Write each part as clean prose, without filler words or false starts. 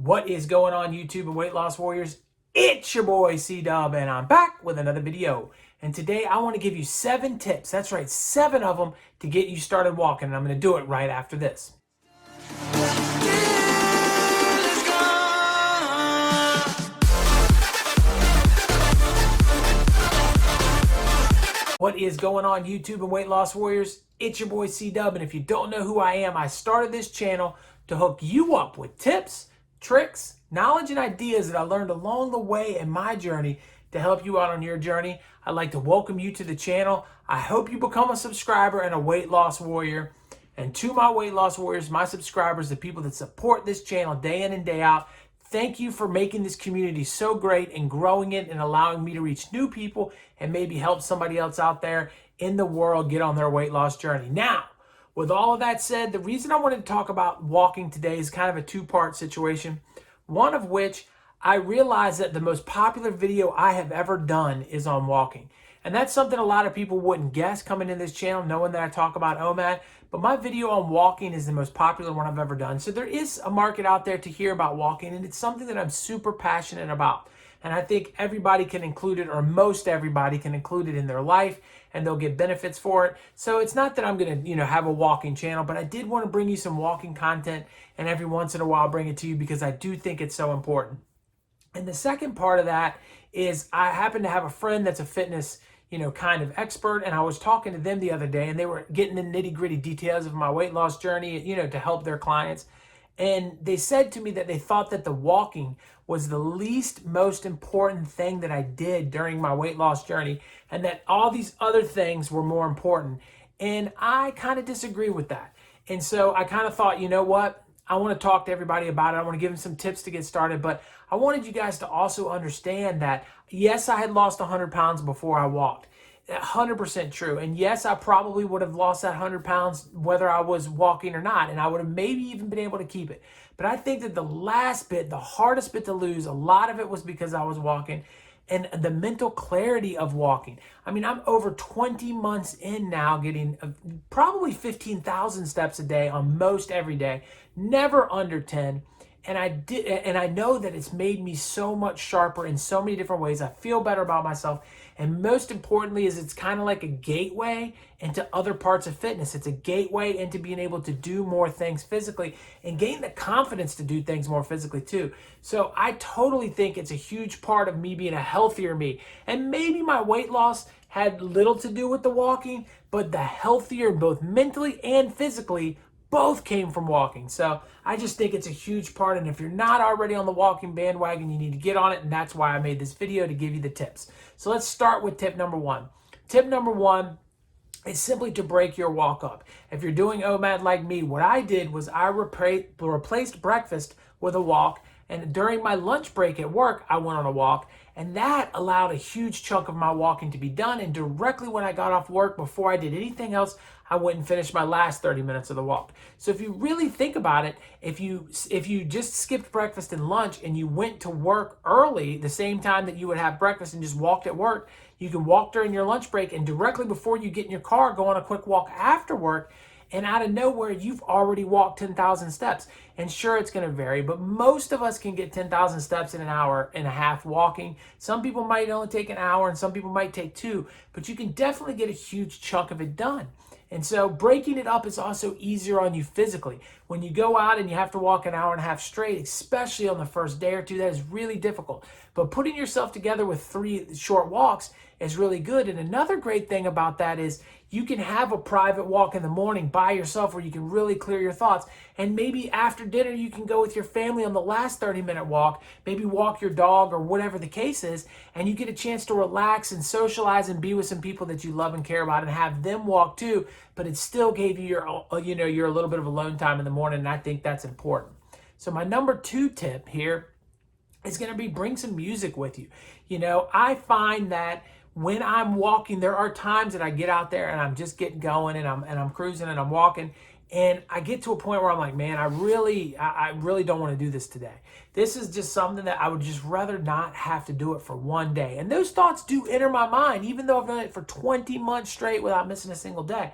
What is going on, YouTube and weight loss warriors? It's your boy C-Dub, and I'm back with another video. And today I want to give you 7 tips, that's right, 7 of them, to get you started walking. And I'm going to do it right after this. What is going on, YouTube and weight loss warriors? It's your boy C-Dub, and if you don't know who I am, I started this channel to hook you up with tips, tricks, knowledge, and ideas that I learned along the way in my journey to help you out on your journey. I'd like to welcome you to the channel. I hope you become a subscriber and a weight loss warrior. And to my weight loss warriors, my subscribers, the people that support this channel day in and day out, thank you for making this community so great and growing it and allowing me to reach new people and maybe help somebody else out there in the world get on their weight loss journey. Now, with all of that said, the reason I wanted to talk about walking today is kind of a two-part situation. One of which, I realized that the most popular video I have ever done is on walking. And that's something a lot of people wouldn't guess coming in this channel, knowing that I talk about OMAD. But my video on walking is the most popular one I've ever done. So there is a market out there to hear about walking, and it's something that I'm super passionate about. And I think everybody can include it, or most everybody can include it in their life, and they'll get benefits for it. So it's not that I'm going to, have a walking channel, but I did want to bring you some walking content, and every once in a while bring it to you because I do think it's so important. And the second part of that is I happen to have a friend that's a fitness, kind of expert, and I was talking to them the other day, and they were getting the nitty-gritty details of my weight loss journey, to help their clients. And they said to me that they thought that the walking was the least most important thing that I did during my weight loss journey, and that all these other things were more important. And I kind of disagree with that. And so I kind of thought, you know what? I want to talk to everybody about it. I want to give them some tips to get started, but I wanted you guys to also understand that, yes, I had lost 100 pounds before I walked. 100% true. And yes, I probably would have lost that 100 pounds whether I was walking or not, and I would have maybe even been able to keep it. But I think that the last bit, the hardest bit to lose, a lot of it was because I was walking, and the mental clarity of walking. I mean, I'm over 20 months in now, getting probably 15,000 steps a day on most every day, never under 10. And I know that it's made me so much sharper in so many different ways. I feel better about myself. And most importantly is it's kind of like a gateway into other parts of fitness. It's a gateway into being able to do more things physically and gain the confidence to do things more physically too. So I totally think it's a huge part of me being a healthier me. And maybe my weight loss had little to do with the walking, but the healthier, both mentally and physically, both came from walking. So I just think it's a huge part. And if you're not already on the walking bandwagon, you need to get on it. And that's why I made this video, to give you the tips. So let's start with tip number 1. Tip number 1 is simply to break your walk up. If you're doing OMAD like me, what I did was I replaced breakfast with a walk. And during my lunch break at work, I went on a walk. And that allowed a huge chunk of my walking to be done. And directly when I got off work, before I did anything else, I went and finished my last 30 minutes of the walk. So if you really think about it, if you just skipped breakfast and lunch and you went to work early, the same time that you would have breakfast, and just walked at work, you can walk during your lunch break, and directly before you get in your car, go on a quick walk after work. And out of nowhere, you've already walked 10,000 steps. And sure, it's going to vary, but most of us can get 10,000 steps in an hour and a half walking. Some people might only take an hour, and some people might take 2, but you can definitely get a huge chunk of it done. And so breaking it up is also easier on you physically. When you go out and you have to walk an hour and a half straight, especially on the first day or two, that is really difficult. But putting yourself together with 3 short walks is really good. And another great thing about that is you can have a private walk in the morning by yourself where you can really clear your thoughts. And maybe after dinner, you can go with your family on the last 30-minute walk, maybe walk your dog or whatever the case is, and you get a chance to relax and socialize and be with some people that you love and care about and have them walk too. But it still gave you your a little bit of alone time in the morning, and I think that's important. So my number 2 tip here is going to be bring some music with you. I find that when I'm walking, there are times that I get out there and I'm just getting going, and I'm cruising and I'm walking, and I get to a point where I'm like, man, I really don't want to do this today. This is just something that I would just rather not have to do it for one day. And those thoughts do enter my mind, even though I've done it for 20 months straight without missing a single day.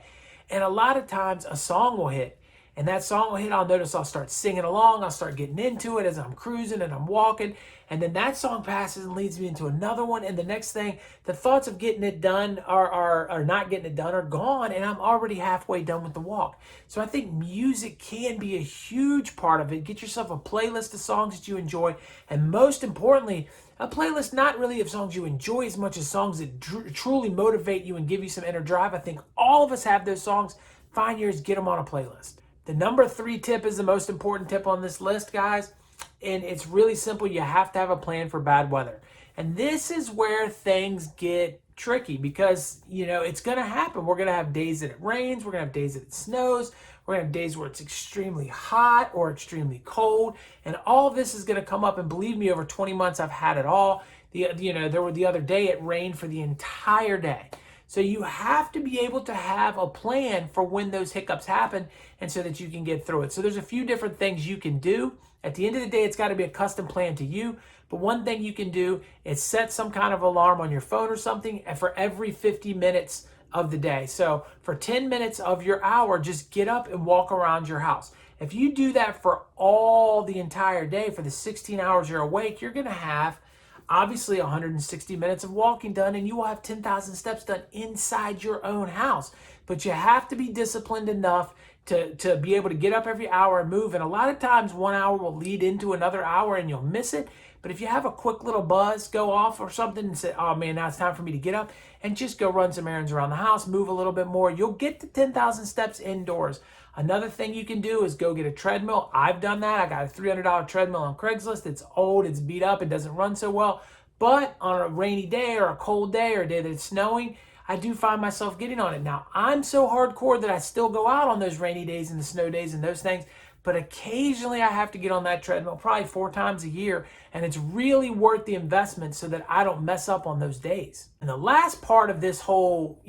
And a lot of times a song will hit, and that song will hit, I'll notice I'll start singing along, I'll start getting into it as I'm cruising and I'm walking, and then that song passes and leads me into another one, and the next thing, the thoughts of getting it done are not getting it done are gone, and I'm already halfway done with the walk. So I think music can be a huge part of it. Get yourself a playlist of songs that you enjoy, and most importantly, a playlist not really of songs you enjoy as much as songs that truly motivate you and give you some inner drive. I think all of us have those songs. Find yours, get them on a playlist. The number 3 tip is the most important tip on this list, guys. And it's really simple. You have to have a plan for bad weather. And this is where things get tricky because, it's going to happen. We're going to have days that it rains. We're going to have days that it snows. We're going to have days where it's extremely hot or extremely cold. And all of this is going to come up. And believe me, over 20 months, I've had it all. The other day, it rained for the entire day. So you have to be able to have a plan for when those hiccups happen and so that you can get through it. So there's a few different things you can do. At the end of the day, it's got to be a custom plan to you. But one thing you can do is set some kind of alarm on your phone or something for every 50 minutes of the day. So for 10 minutes of your hour, just get up and walk around your house. If you do that for all the entire day, for the 16 hours you're awake, you're going to have obviously 160 minutes of walking done, and you will have 10,000 steps done inside your own house. But you have to be disciplined enough to be able to get up every hour and move. And a lot of times 1 hour will lead into another hour and you'll miss it. But if you have a quick little buzz go off or something and say, oh man, now it's time for me to get up and just go run some errands around the house, move a little bit more, you'll get to 10,000 steps indoors. Another thing you can do is go get a treadmill. I've done that. I got a $300 treadmill on Craigslist. It's old, it's beat up, it doesn't run so well. But on a rainy day or a cold day or a day that it's snowing, I do find myself getting on it. Now, I'm so hardcore that I still go out on those rainy days and the snow days and those things. But occasionally I have to get on that treadmill probably 4 times a year. And it's really worth the investment so that I don't mess up on those days. And the last part of this whole,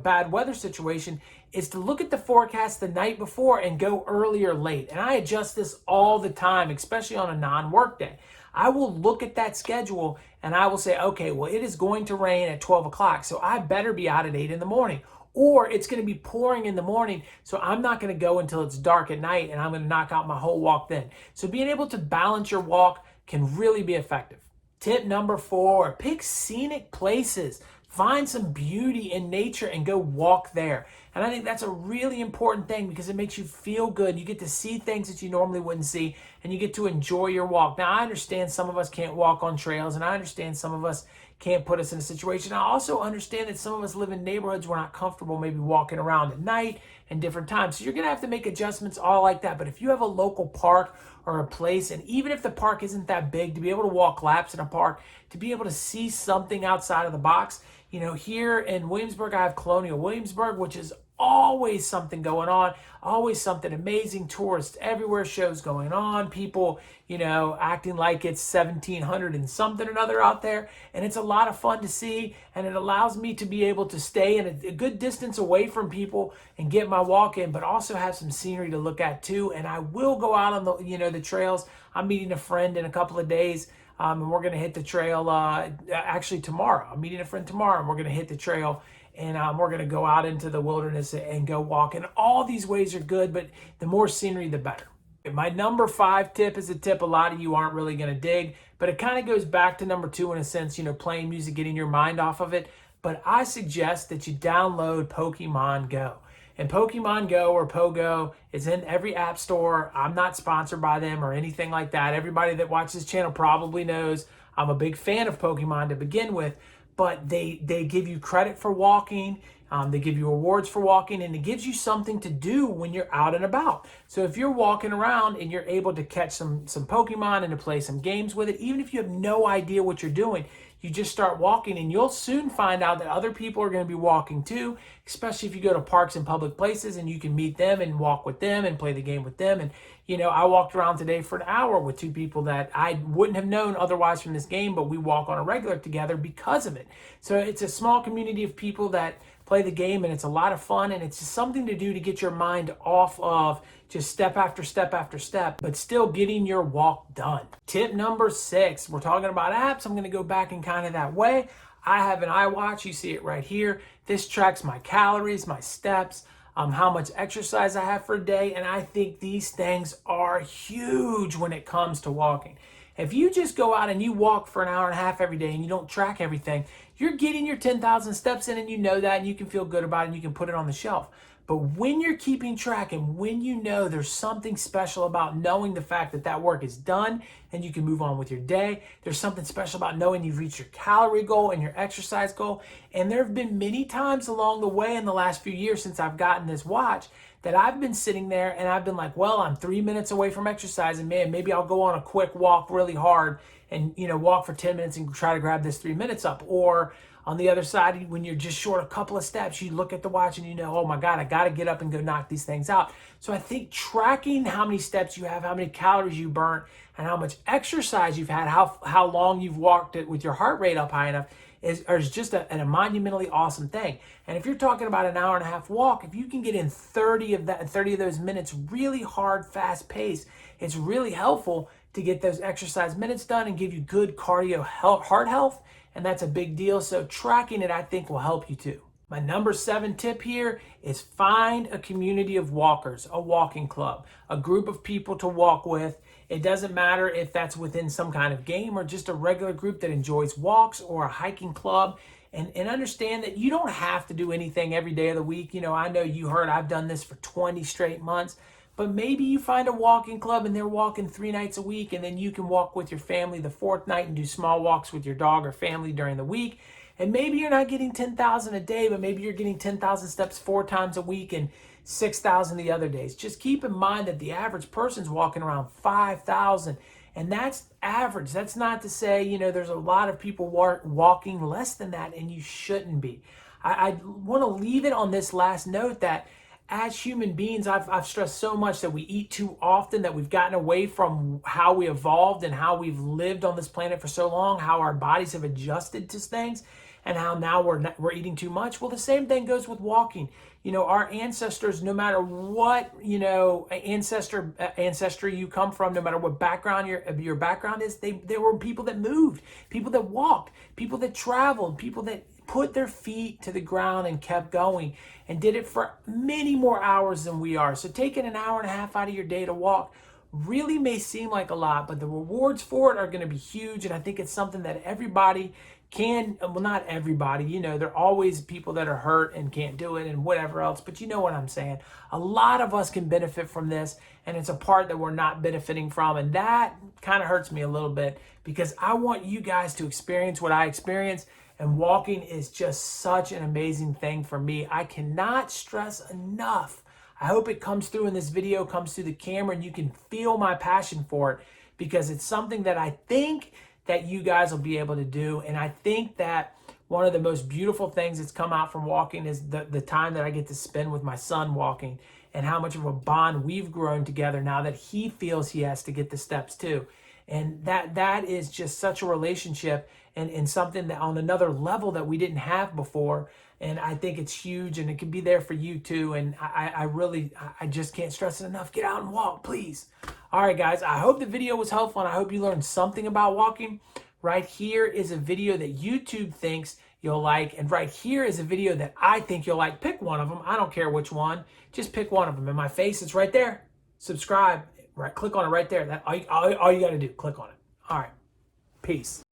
bad weather situation is to look at the forecast the night before and go early or late. And I adjust this all the time, especially on a non-work day. I will look at that schedule and I will say, okay, well, it is going to rain at 12 o'clock. So I better be out at 8 in the morning. Or it's going to be pouring in the morning, so I'm not going to go until it's dark at night, and I'm going to knock out my whole walk then. So being able to balance your walk can really be effective. Tip number 4, pick scenic places. Find some beauty in nature and go walk there. And I think that's a really important thing because it makes you feel good. You get to see things that you normally wouldn't see, and you get to enjoy your walk. Now, I understand some of us can't walk on trails, and I understand some of us can't put us in a situation. I also understand that some of us live in neighborhoods we're not comfortable maybe walking around at night and different times. So you're going to have to make adjustments all like that. But if you have a local park or a place, and even if the park isn't that big, to be able to walk laps in a park, to be able to see something outside of the box, here in Williamsburg, I have Colonial Williamsburg, which is always something going on, always something amazing, tourists everywhere, shows going on, people, acting like it's 1700 and something or another out there. And it's a lot of fun to see. And it allows me to be able to stay in a good distance away from people and get my walk in, but also have some scenery to look at too. And I will go out on the trails. I'm meeting a friend in a couple of days. And we're going to hit the trail actually tomorrow. I'm meeting a friend tomorrow and we're going to hit the trail. And we're going to go out into the wilderness and go walk. And all these ways are good, but the more scenery, the better. My number 5 tip is a tip a lot of you aren't really going to dig, but it kind of goes back to number 2 in a sense, playing music, getting your mind off of it. But I suggest that you download Pokemon Go. And Pokemon Go or Pogo is in every app store. I'm not sponsored by them or anything like that. Everybody that watches this channel probably knows I'm a big fan of Pokemon to begin with. But they give you credit for walking, they give you awards for walking, and it gives you something to do when you're out and about. So if you're walking around and you're able to catch some Pokemon and to play some games with it, even if you have no idea what you're doing, you just start walking and you'll soon find out that other people are going to be walking too, especially if you go to parks and public places and you can meet them and walk with them and play the game with them. And, I walked around today for an hour with 2 people that I wouldn't have known otherwise from this game, but we walk on a regular together because of it. So it's a small community of people that play the game, and it's a lot of fun, and it's just something to do to get your mind off of just step after step after step, but still getting your walk done. Tip number 6, we're talking about apps. I'm going to go back in kind of that way. I have an iWatch. You see it right here. This tracks my calories, my steps. how much exercise I have for a day. And I think these things are huge when it comes to walking. If you just go out and you walk for an hour and a half every day and you don't track everything, you're getting your 10,000 steps in, and you know that, and you can feel good about it, and you can put it on the shelf. But when you're keeping track and when you know there's something special about knowing the fact that that work is done and you can move on with your day, there's something special about knowing you've reached your calorie goal and your exercise goal. And there have been many times along the way in the last few years since I've gotten this watch that I've been sitting there and I've been like, well, I'm 3 minutes away from exercise, and man, maybe I'll go on a quick walk really hard and, walk for 10 minutes and try to grab this 3 minutes up. Or on the other side, when you're just short a couple of steps, you look at the watch and you know, oh my God, I got to get up and go knock these things out. So I think tracking how many steps you have, how many calories you burnt, and how much exercise you've had, how long you've walked it with your heart rate up high enough is just a monumentally awesome thing. And if you're talking about an hour and a half walk, if you can get in 30 of those minutes really hard, fast pace, it's really helpful to get those exercise minutes done and give you good cardio heart health. And that's a big deal. So tracking it, I think, will help you too. My number 7 tip here is find a community of walkers, a walking club, a group of people to walk with. It doesn't matter if that's within some kind of game or just a regular group that enjoys walks, or a hiking club. And understand that you don't have to do anything every day of the week. I know you heard I've done this for 20 straight months. But maybe you find a walking club and they're walking 3 nights a week, and then you can walk with your family the 4th night and do small walks with your dog or family during the week. And maybe you're not getting 10,000 a day, but maybe you're getting 10,000 steps 4 times a week and 6,000 the other days. Just keep in mind that the average person's walking around 5,000. And that's average. That's not to say, there's a lot of people walking less than that, and you shouldn't be. I want to leave it on this last note that as human beings, I've stressed so much that we eat too often, that we've gotten away from how we evolved and how we've lived on this planet for so long, how our bodies have adjusted to things, and how now we're eating too much. Well, the same thing goes with walking. Our ancestors, no matter what, ancestry you come from, no matter what background your background is, there were people that moved, people that walked, people that traveled, people that put their feet to the ground and kept going and did it for many more hours than we are. So taking an hour and a half out of your day to walk really may seem like a lot, but the rewards for it are going to be huge. And I think it's something that everybody can, well, not everybody, there are always people that are hurt and can't do it and whatever else, but you know what I'm saying. A lot of us can benefit from this, and it's a part that we're not benefiting from. And that kind of hurts me a little bit, because I want you guys to experience what I experienced. And walking is just such an amazing thing for me. I cannot stress enough. I hope it comes through in this video, comes through the camera, and you can feel my passion for it, because it's something that I think that you guys will be able to do. And I think that one of the most beautiful things that's come out from walking is the time that I get to spend with my son walking, and how much of a bond we've grown together now that he feels he has to get the steps too. And that is just such a relationship, and something that on another level that we didn't have before. And I think it's huge, and it can be there for you too. And I just can't stress it enough. Get out and walk, please. All right, guys, I hope the video was helpful, and I hope you learned something about walking. Right here is a video that YouTube thinks you'll like, and right here is a video that I think you'll like. Pick one of them. I don't care which one. Just pick one of them. And my face is right there. Subscribe. Right, click on it right there. All you got to do. Click on it. All right. Peace.